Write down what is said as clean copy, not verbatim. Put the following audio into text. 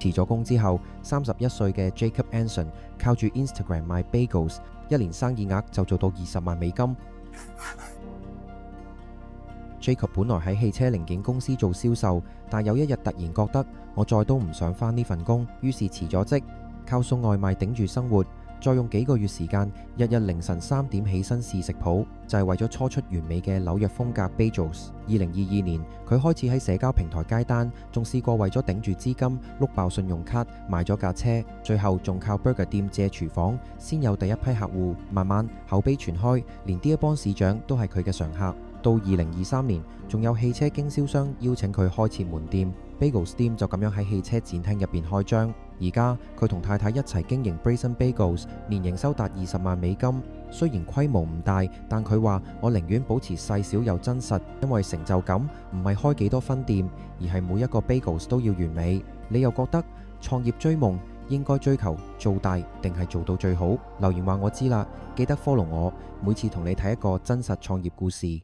辭咗工之後，31歲嘅 Jacob Anson 靠住 Instagram 賣 bagels， 一年生意額就做到20萬美金。Jacob 本來喺汽車零件公司做銷售，但有一日突然覺得我再都唔想返呢份工，於是辭咗職，靠送外賣頂住生活。再用幾個月時間，日日凌晨3點起身試食譜，就係為咗初出完美嘅紐約風格 bagels。2022年，佢開始喺社交平台街單，仲試過為咗頂住資金碌爆信用卡買咗架車，最後仲靠 burger 店借廚房，先有第一批客戶。慢慢口碑傳開，連 Dearborn 市長都係佢嘅常客。到2023年，仲有汽車經銷商邀請佢開設門店，Bagels 店就咁樣喺汽車展廳入邊開張。而家佢同太太一齊經營 Brazen Bagels， 年營收達20萬美金。雖然規模唔大，但佢話：我寧願保持細小又真實，因為成就感唔係開幾多分店，而係每一個 Bagels 都要完美。你又覺得創業追夢應該追求做大定係做到最好？留言話我知啦，記得 follow我，每次同你睇一個真實創業故事。